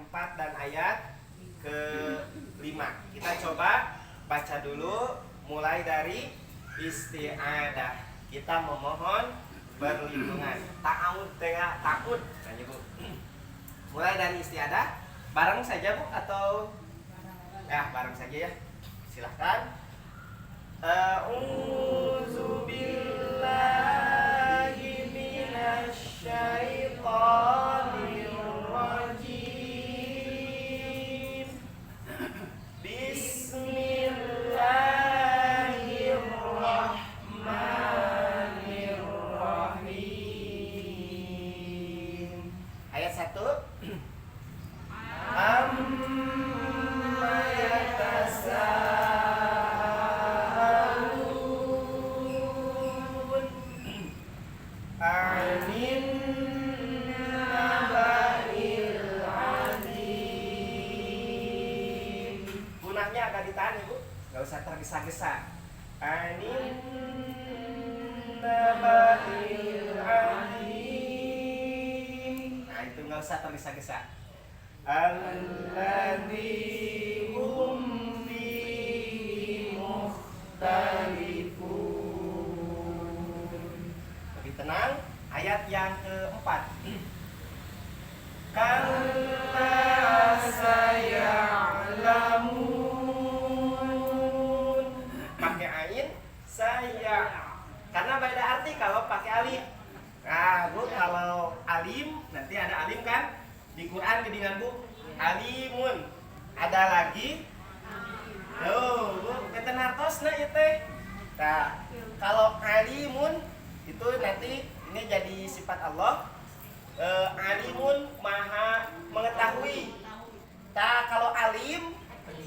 ke-4 dan ayat ke-5. Kita coba baca dulu mulai dari isti'adah. Kita memohon perlindungan. Ta'awud tengah takut. Tanya Bu. Mulai dari isti'adah. Bareng saja Bu atau ya bareng saja ya. Silahkan. A'udzu billahi minasyaitonir rajim. Bismillahirrahmanirrahim. Ayat 1. Amma yatasaalun anin naba'il azim. Gunanya agak ditahan Ibu, nggak usah tergesa-gesa. Anin naba'il azim. Nah itu nggak usah tergesa-gesa. Alladzi hum fihi mukhtalifun. Lebih tenang. Ayat yang keempat. Kalla saya'lamun. Pakai ain, saya. Karena beda arti kalau pakai alif. Nah, Bu, kalau alim nanti ada alim kan? Di Quran dengan Bu alimun. Ada lagi Bu, beten hartosna ieu teh. Nah, kalau alimun itu nanti ini jadi sifat Allah. Alimun maha mengetahui. Nah, kalau alim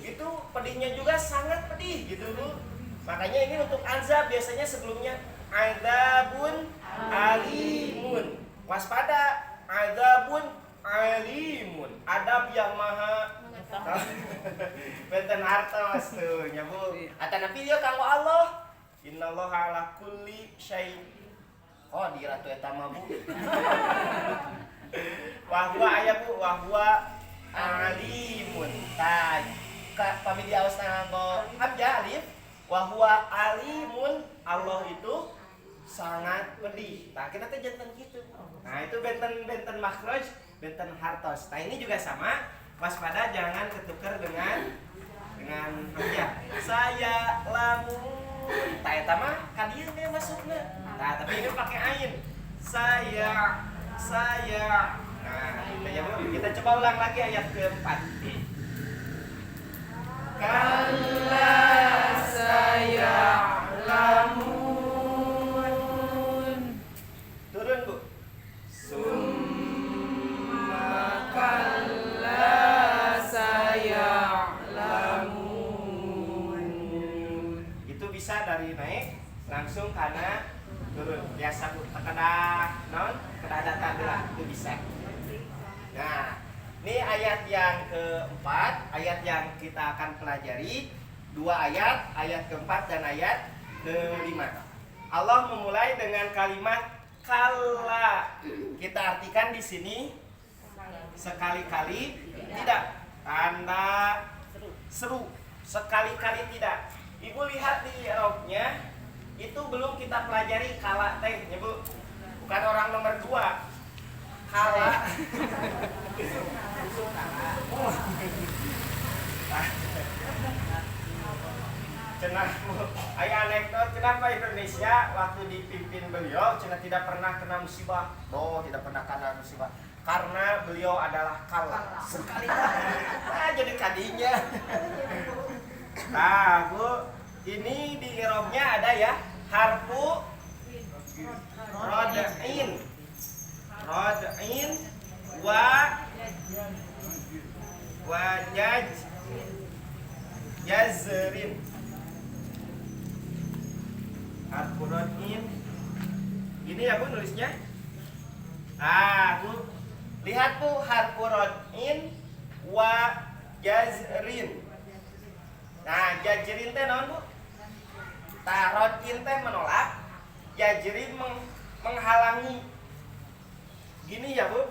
itu pedihnya juga sangat pedih gitu Bu. Makanya ini untuk azab biasanya sebelumnya azabun alimun. Waspada, azabun alimun, adab yang maha benten hartos tuh nya Bu. Atanapi dia kanggo Allah. Innallaha ala kulli syai' qadir atuh eta mah Bu. Wa huwa aya Bu, wa huwa alimun. Tah pami di aos nganggo hamzah alif, wa huwa alimun, Allah itu sangat pedih. Nah, kita teh janten gitu. Nah, itu benten makhraj, benten hartos. Nah, ini juga sama. Waspada jangan ketukar dengan hamzah. Saya lamun. Tah eta mah ka dieu ge masukna. Nah, tapi ini pakai ain. Saya. Nah, itu ya Bu. Kita coba ulang lagi ayat keempat. Kalla saya'lamun. Turun Bu. Summa kalla saya'lamun. Itu bisa dari naik langsung karena turun. Biasa Bu, kedah non, kedah datang itu bisa. Nah, ini ayat yang keempat, ayat yang kita akan pelajari. Dua ayat, ayat keempat dan ayat kelima. Allah memulai dengan kalimat kalla. Kita artikan di sini sekali-kali tidak. Tanda seru. Sekali-kali tidak. Ibu lihat di i'rabnya, itu belum kita pelajari kala teh, ya Bu. Bukan orang nomor 2. Kala. Cenah aya anekdot kenapa Indonesia waktu dipimpin beliau cenah tidak pernah kena musibah. Tidak pernah kena musibah karena beliau adalah kala. Sekali jadi kadinya. Nah, Bu, ini di i'rabnya ada ya harfu rod'in wa jazrin. Harfu rod'in ini ya Bu nulisnya. Bu, lihat Bu, harfu rod'in wa jazrin. Nah, jazrin teh naon Bu? Rod'in teh menolak, jazrin menghalangi. Gini ya Bu,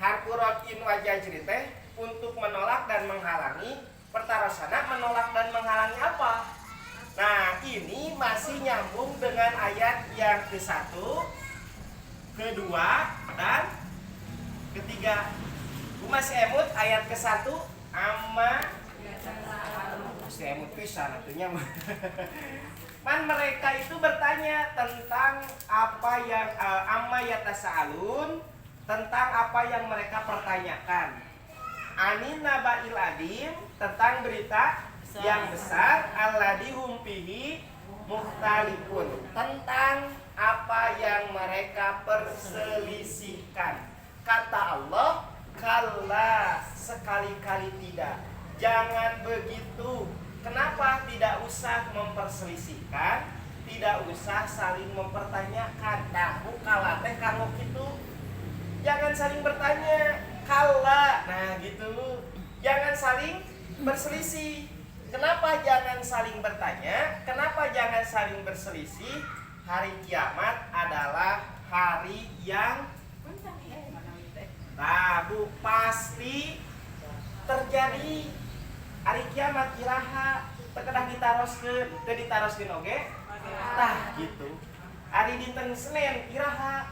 harfu rod'in wa jazrin teh untuk menolak dan menghalangi. Pertarasana menolak dan menghalangi apa? Nah, ini masih nyambung dengan ayat yang ke-1, kedua, dan ketiga. Masih emut ayat ke-1 amma masih emut pisan atunya. Man mereka itu bertanya tentang apa yang amma yatasaalun, tentang apa yang mereka pertanyakan. Anin naba'il adim, tentang berita yang besar, alladzi hum fihi mukhtalifun, tentang apa yang mereka perselisihkan. Kata Allah, kalla, sekali-kali tidak. Jangan begitu. Kenapa tidak usah memperselisihkan? Tidak usah saling mempertanyakan. Nah, kala teh kanggo kitu. Jangan saling bertanya. Kalla. Nah, gitu. Jangan saling berselisih. Kenapa jangan saling bertanya? Kenapa jangan saling berselisih? Hari kiamat adalah hari yang pasti terjadi. Hari kiamat iraha terkedah ditaroskeun, teu ditaroskeun oge. Tah gitu. Hari dinten Senin iraha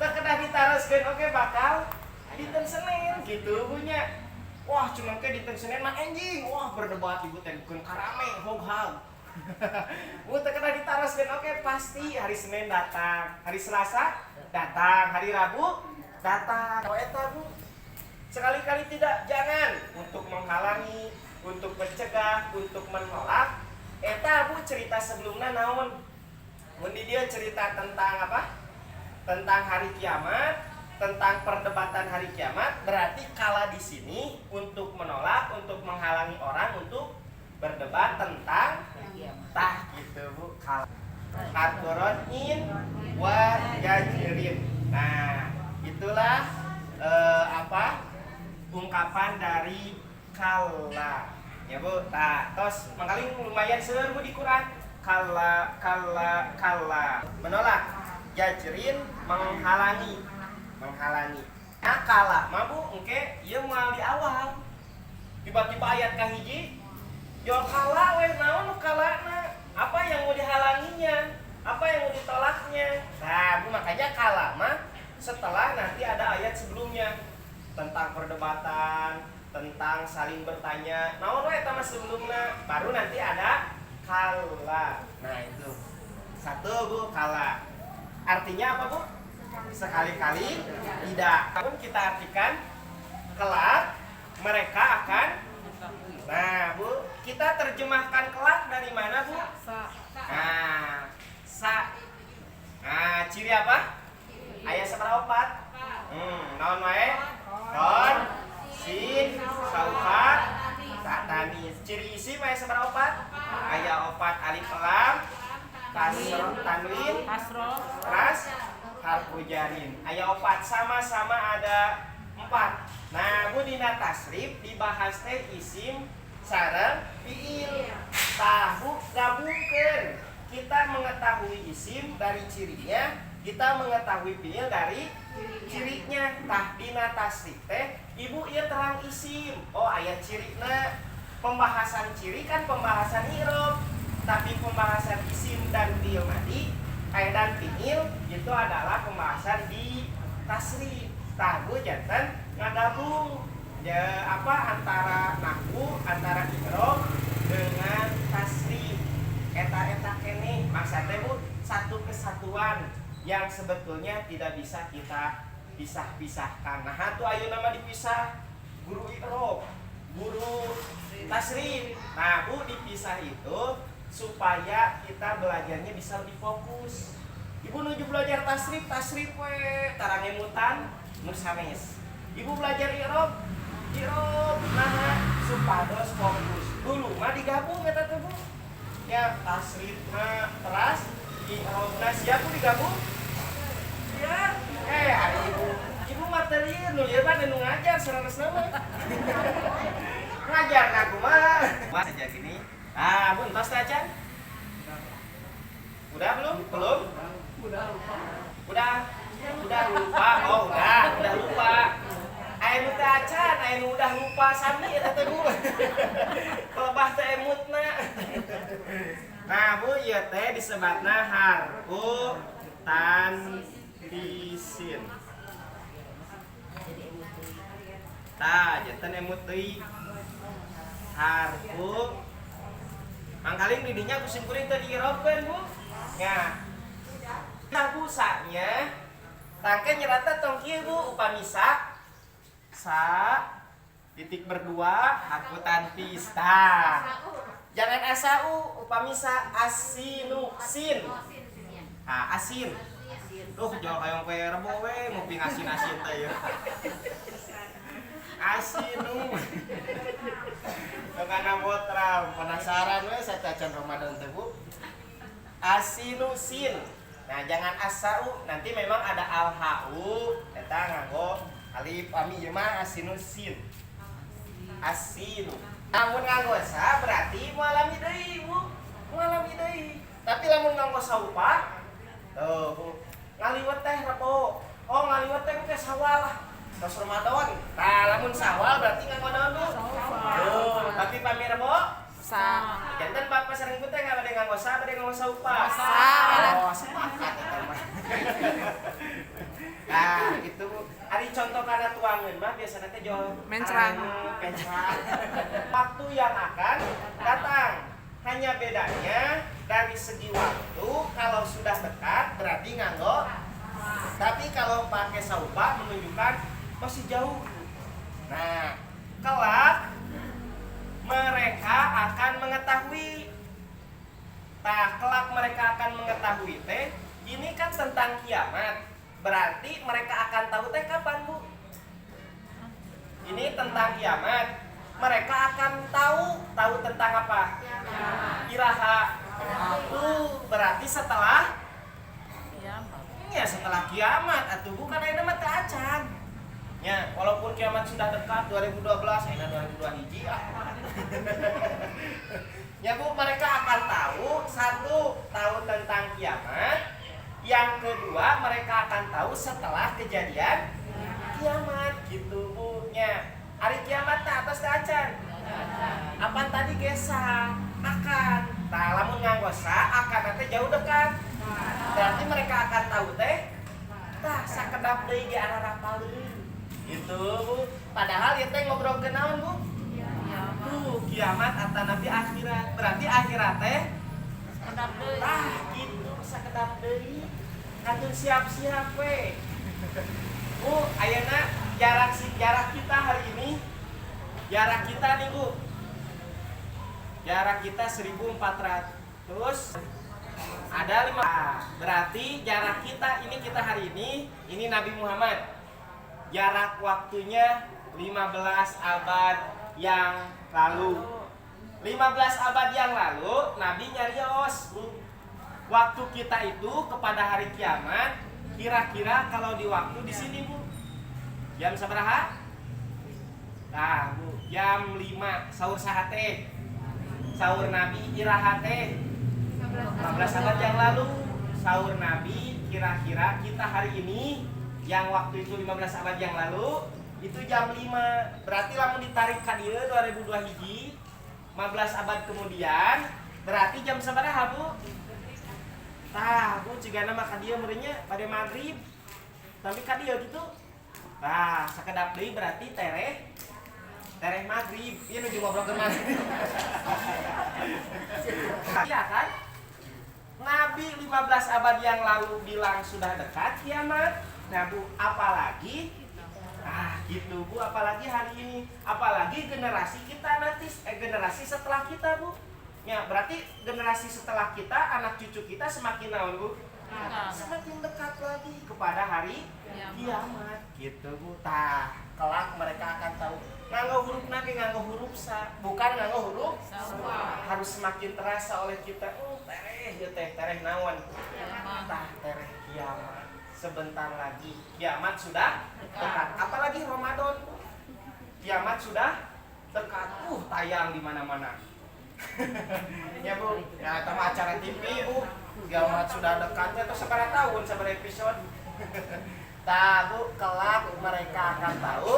terkedah ditaroskeun oge bakal dinten Senin gitu punya. Wah, cuma ke dinten Senin mah anjing. Wah, berdebat ibu teh bukan karame, hog-hag. Terkedah ditaroskeun oge pasti hari Senin datang, hari Selasa datang, hari Rabu datang. Oh eta Bu, sekali-kali tidak, jangan untuk menghalangi, untuk mencegah, untuk menolak. Eta Bu cerita sebelumnya naon? Mun di dia cerita tentang apa? Tentang hari kiamat, tentang perdebatan hari kiamat. Berarti kala di sini untuk menolak, untuk menghalangi orang untuk berdebat tentang tah gitu Bu. Kala Al-Qur'in wa yajirin. Nah, itulah ungkapan dari kalla. Ya Bu, tos mangkaling lumayan seueur Bu di Quran. Kalla. Menolak. Yajirin menghalangi. Nah, kalla mah Bu, engke ieu moal di awal. Tiba-tiba ayat kahiji, yo kalla we naon nu kalana? Apa yang mau dihalanginya? Apa yang mau ditolaknya? Nah, Bu, makanya kalla mah setelah nanti ada ayat sebelumnya tentang perdebatan, tentang saling bertanya. Naon we eta mah sebelumnya, baru nanti ada kalla. Nah, itu. Satu Bu, kalla. Artinya apa Bu? Sekali-kali tidak. Namun kita artikan kelak mereka akan. Nah Bu, kita terjemahkan kelak dari mana Bu? Nah, nah, ciri apa? Ayat seberapa? Naon wae? Kon, sin, saufa, tatani. Ciri isim ayat seberapa? Ayat 4 alif lam, kasro tanwin, ras, harfu jarin. Ayat 4 sama-sama ada 4. Nah, Bu dina tasrif dibahas teh isim sareng fiil. Tahu gabungkeun. Kita mengetahui isim dari cirinya, kita mengetahui fiil dari cirinya. Tah dina tasrif teh Ibu ieu terang isim. Oh, aya cirina. Pembahasan ciri kan pembahasan i'rab. Tapi pembahasan isim dan fiil madi dan fiil itu adalah pembahasan di tasrif. Tahu jantan ngagabung ya antara nahwu, antara i'rab dengan tasrif. Eta kene maksudnya Bu satu kesatuan yang sebetulnya tidak bisa kita pisah-pisahkan. Nah, atuh ayeuna mah dipisah guru i'rab, guru tasrif. Nah, Bu dipisah itu supaya kita belajarnya bisa lebih fokus. Ibu nuju belajar tasrif we tarangemutan nu sanes. Ibu belajar i'rab, nah supados fokus. Dulu mah digabung eta teh Bu. Ya tasrif mah teras i'rabna siap Bu digabung. Ya, hari ibu materi nu ieu mah nu ngajar sanesna mah. Ngajar aku mah. Mas aja gini. Ah, Bu, entos teh acan? Udah belum? Belum? Udah lupa. Oh, udah lupa. anu udah lupa sami eta teh Bu. Kelebah teh emutna. Nah, Bu, ieu teh disebatna harfu tanfisin. Tah, janten emut deui. Harfu mangkalin didinya kusim kuring teh diirobkeun, Bu. Nya. Nah, busanya tangke nyerata tong kieu, Bu, upamisa sa titik berdua harfu tanfis. Tah. Jangan asau upamisa asinu sin. Ah, asin. Duh, jol kayong kue rebo we, ngopi asin-asin teh ya. Asinu. Karena botram penasaran we sacacan Ramadan teh Bu. Asinusin. Nah, jangan asau, nanti memang ada alhau eta nganggo alif ami ieu mah asinusin. Asinu. Namun nganggo sa berarti mualami deui Bu. Mualami deui. Tapi lamun nganggo saupa tuh Bu. Ngaliwet teh rebo. Oh, ngaliwet teh ke sawal lah. Tos Ramadan. Nah, lamun sawal berarti nganggo naon Bu? Tuh, tapi pami rebo sa. Janten Bapak sering teh ngabade nganggo sa, bade nganggo saupa. Sa. Oh, sepakat eta mah. Nah, itu ari contoh kana tuangeun mah biasana teh jol mencrang. Waktu yang akan datang. Hanya bedanya dari segi waktu kalau sudah dekat berarti nganggo. Tapi kalau pakai saupa menunjukkan masih jauh. Nah, kelak mereka akan mengetahui. Nah, kelak mereka akan mengetahui teh ini kan tentang kiamat. Berarti mereka akan tahu teh kapan, Bu? Ini tentang kiamat. Mereka akan tahu tentang apa? Iraha. Tuh, berarti setelah ya setelah kiamat atuh bukan ayeuna mah teu acan. Ya, walaupun kiamat sudah dekat 2012, ayeuna 2021 ya Bu, mereka akan tahu satu, tahu tentang kiamat. Yang kedua, mereka akan tahu setelah kejadian kiamat gitu Bu. Nya, hari kiamat teh atas teh acan. Apaan tadi gesa? Akan. Nah, lamun nganggo sa, akan teh jauh dekat. Berarti mereka akan tahu teh tah sakedap deui ge ararapaleun. Gitu Bu. Padahal ieu teh ngobrol ke naon Bu? Tuh, kiamat atanapi akhirat. Berarti akhirat teh sakedap deui. Tah, gitu sakedap deui. Katun siap-siap we. Bu, ayeuna jarak kita hari ini jarak kita nih Bu. Jarak kita 1400. Terus ada 5. Berarti jarak kita hari ini Nabi Muhammad. Jarak waktunya 15 abad yang lalu. 15 abad yang lalu Nabi nyarios, Bu. Waktu kita itu kepada hari kiamat kira-kira kalau di waktu di sini Bu. Jam sabaraha? Nah, Bu, jam 5 sahur saha teh? Sahur Nabi iraha teh 15 abad yang lalu. Sahur Nabi kira-kira kita hari ini yang waktu itu 15 abad yang lalu itu jam 5. Berarti lamun ditarik ka dieu 2002 hiji 15 abad kemudian berarti jam sabaraha Bu? Tah, Bu cigana mah ka dieu meureunnya pada maghrib. Tapi ka dieu gitu. Tah, sakedap deui berarti tereh maghrib. Ieu nuju ngobrolkeun maghrib. Iya kan? Nabi 15 abad yang lalu bilang sudah dekat kiamat. Nah Bu, apalagi gitu Bu, apalagi hari ini, apalagi generasi kita nanti, generasi setelah kita Bu. Ya, berarti generasi setelah kita, anak cucu kita semakin naon Bu? Semakin dekat lagi kepada hari kiamat. Gitu Bu. Tah, kelak mereka akan tahu. Nganggo huruf nabi, nganggo huruf sa, bukan nganggo huruf sa. Harus semakin terasa oleh kita. Tereh ya teh, tereh naon? Tah, tereh kiamat. Sebentar lagi kiamat sudah dekat. Apalagi Ramadan. Kiamat sudah dekat. Tayang di mana-mana. Ya Bu, ya kita acara TV Bu. Kiamat sudah dekat. Itu seberapa tahun, seberapa episode? Tah Bu, kelak mereka akan tahu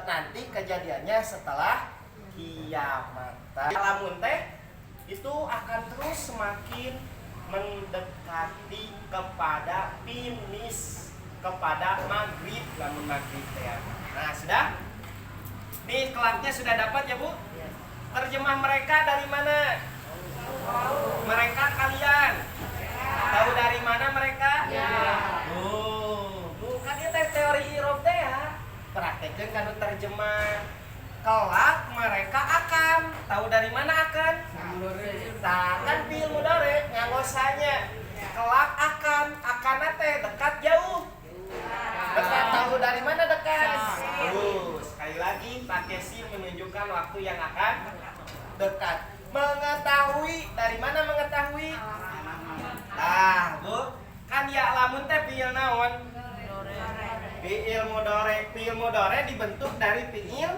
nanti kejadiannya setelah kiamat. Lamun teh itu akan terus semakin mendekati kepada finish, kepada maghrib, lamun maghrib teh. Nah, sudah? Nih kelaknya sudah dapat ya, Bu? Terjemah mereka dari mana? Mereka kalian. Tahu dari mana mereka? Bukan itu teori irob teh ya. Praktekkeun kanu terjemah. Kelak mereka akan. Tahu dari mana akan? Kan fiil mudhari ngangosanya. Kelak akan. Akanna teh dekat jauh. Dekat, tahu dari mana dekat? Sekali lagi pakai si menunjukkan waktu yang akan dekat. Mengetahui, dari mana mengetahui? Nah, Bu, kan ya lamun teh fiil naon? Fiil mudhari. Fiil mudhari dibentuk dari fiil.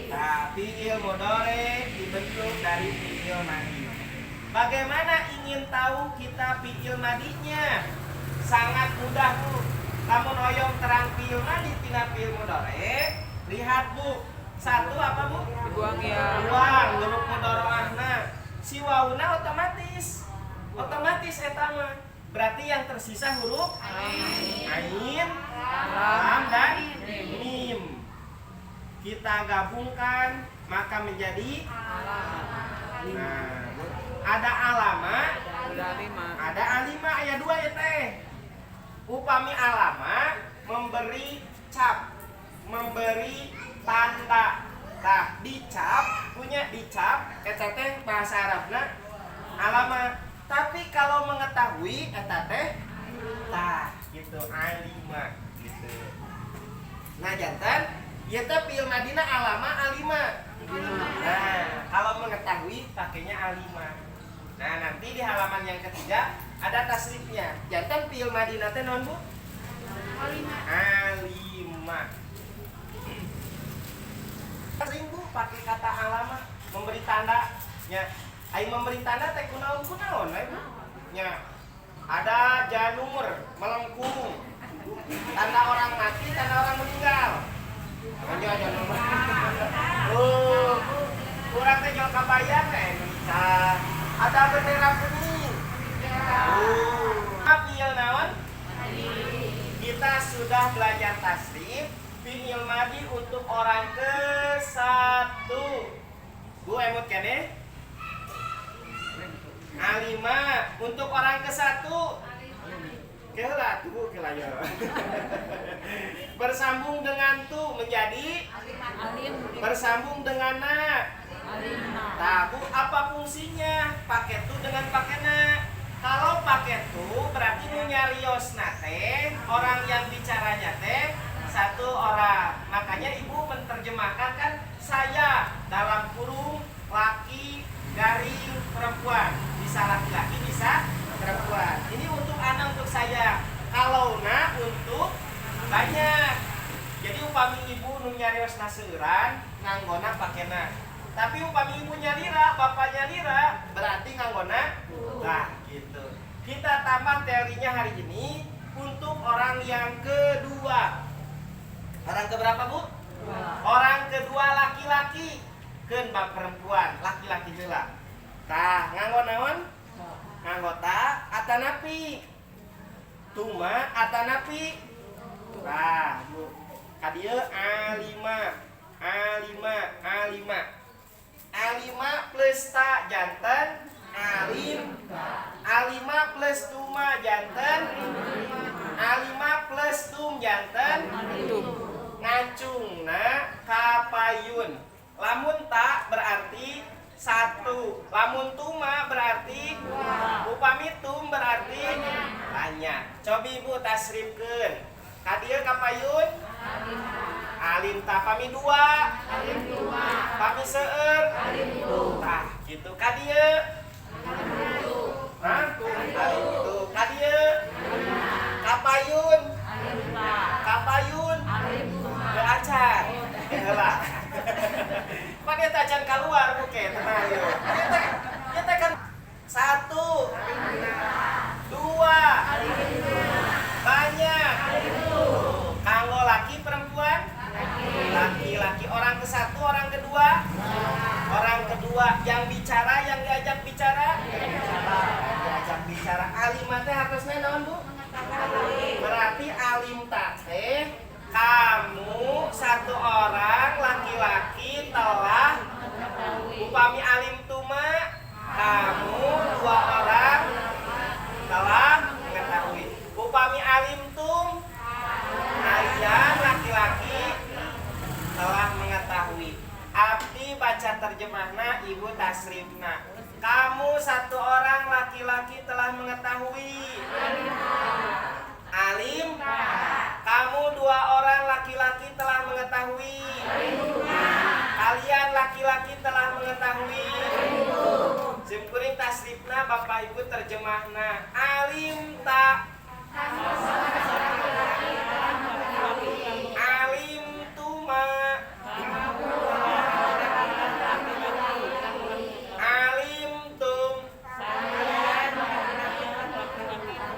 Nah, fiil mudhari dibentuk dari fiil madi. Bagaimana ingin tahu kita fiil madinya? Sangat mudah, Bu. Lamun hoyong terang fiil madi tina fiil mudhari, lihat, Bu. Satu apa, Bu? Dibuang ya. Buang huruf mudhari'ahna. Si wawuna otomatis eta mah. Berarti yang tersisa huruf ain, lam dan mim. Kita gabungkan maka menjadi nah, ada alama, ada alima aya 2 ya teh. Upami alama memberi cap, memberi tanda. Nah, dicap, punya dicap, eta teh bahasa Arabna alama. Tapi kalau mengetahui eta teh tah gitu, alima gitu. Nah, jantan ieu teh fiil madina alama alima. Nah, kalau mengetahui pakainya alima. Nah, nanti di halaman yang ketiga ada tasrifnya. Jantan fiil madina teh naon, Bu? Alima. Sering, Bu, pakai kata alama, memberi tanda nya. Aing memberi tanda teh kunaon we, Bu? Nya. Ada janur melengkung. Tanda orang mati, tanda orang meninggal. Aja janur. Kurang teh nyawa kabayang teh bisa. Ada bendera kuning. Fiil naon? Kita sudah belajar tasrif fiil madi untuk orang ke-1. Bu emut kene? Alima untuk orang ke-1. Keula tuh kelaya. Bersambung dengan tu menjadi bersambung dengan na. Nah, Bu, apa fungsinya? Pakai tu dengan pakai na. Kalau pakai tu berarti nu nyariosna teh orang yang bicaranya teh satu orang. Makanya Ibu menerjemahkan kan saya dalam kurung laki garing perempuan. Bisa laki-laki, bisa perempuan. Ini untuk anak, untuk saya. Kalau na untuk banyak. Jadi upami Ibu nu nyariosna seueuran nganggona pakena. Tapi upami Ibu nyalira, bapaknya lira, berarti nganggona nah gitu. Kita tambah teorinya hari ini untuk orang yang kedua. Orang keberapa, Bu? Orang kedua laki-laki. Keun bab perempuan, laki-laki heula. Tah, nganggo naon? Nganggota atanapi. Tuma atanapi. Nah, Bu. Kadieu alima. Alima plus ta janten alim. Alima plus tuma janten. Alima plus tum janten ngacungna kapayun. Lamun ta berarti 1, lamun tuma berarti 2, upami tum berarti banyak. Coba Ibu tasrifkeun. Kadieu kapayun alim ta pami 2, pami seueur tah gitu. Kadieu alim itu. Kadieu kapayun beacan heula. Pake tajan keluar buke tenang yuk. Kita kan 1, 2 banyak. Kanggo laki perempuan ke satu, orang kedua. Orang kedua yang bicara, yang diajak bicara. Diajak bicara. Alim teh harusnya naon Bu? Berarti alim teh kamu satu orang laki-laki telah upami alim tuma kamu dua orang telah mengetahui. Upami alim tum kalian laki-laki telah mengetahui. Abdi baca terjemahna, ibu tasrifna. Kamu satu orang laki-laki telah mengetahui. Alim. Kamu dua orang laki-laki telah mengetahui. Kalian laki-laki telah mengetahui. Simkuring tasrifna, Bapak Ibu terjemahna. Alim tak. Alim tuma. Alim tum.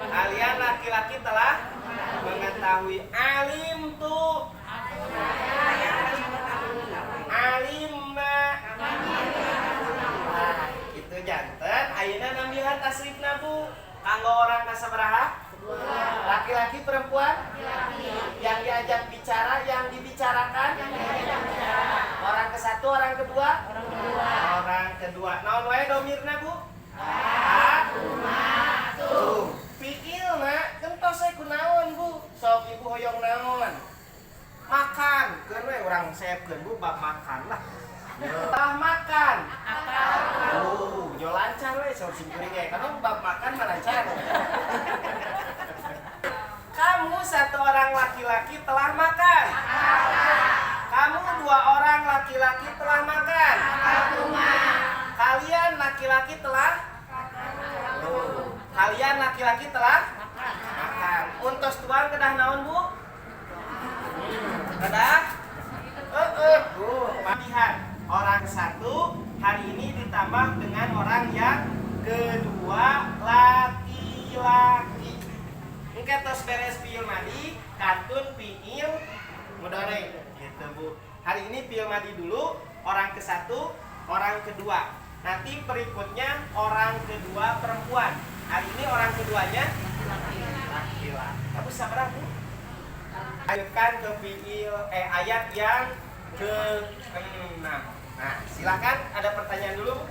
Kalian laki-laki telah mengetahui. Alim tu. Alimna. Nah, itu janten. Ayeuna nambihan tasrifna Bu. Kanggo orang kasabaraha? Laki-laki, perempuan? Yang diajak bicara, yang dibicarakan? Orang ke satu, orang kedua? Orang kedua. Naon wae domirna Bu? Tuh. Pikilna kentos we kunaon Bu? Sok Ibu hoyong naon? Makan. Keun we urang saepkeun Bu bab makan lah. Tah makan. Nyo lancar we sok simkuring ge. Karena bab makan mah lancar. Kamu satu orang laki-laki telah makan. Kamu dua orang laki-laki telah makan. Kalian laki-laki telah Kalian laki-laki telah makan. Untos tuang kedah naon Bu? Kedah? Pilihan orang satu hari ini ditambah dengan orang yang kedua laki-laki. Engke tos beres fiil madi, kantun fiil mudhari gitu Bu. Hari ini fiil madi dulu, orang ke satu, orang kedua. Nanti berikutnya orang kedua perempuan. Hari ini orang keduanya laki-laki. Kamu sabar Bu? Lanjutkan ke fiil ayat yang ke-6. Nah, silakan ada pertanyaan dulu.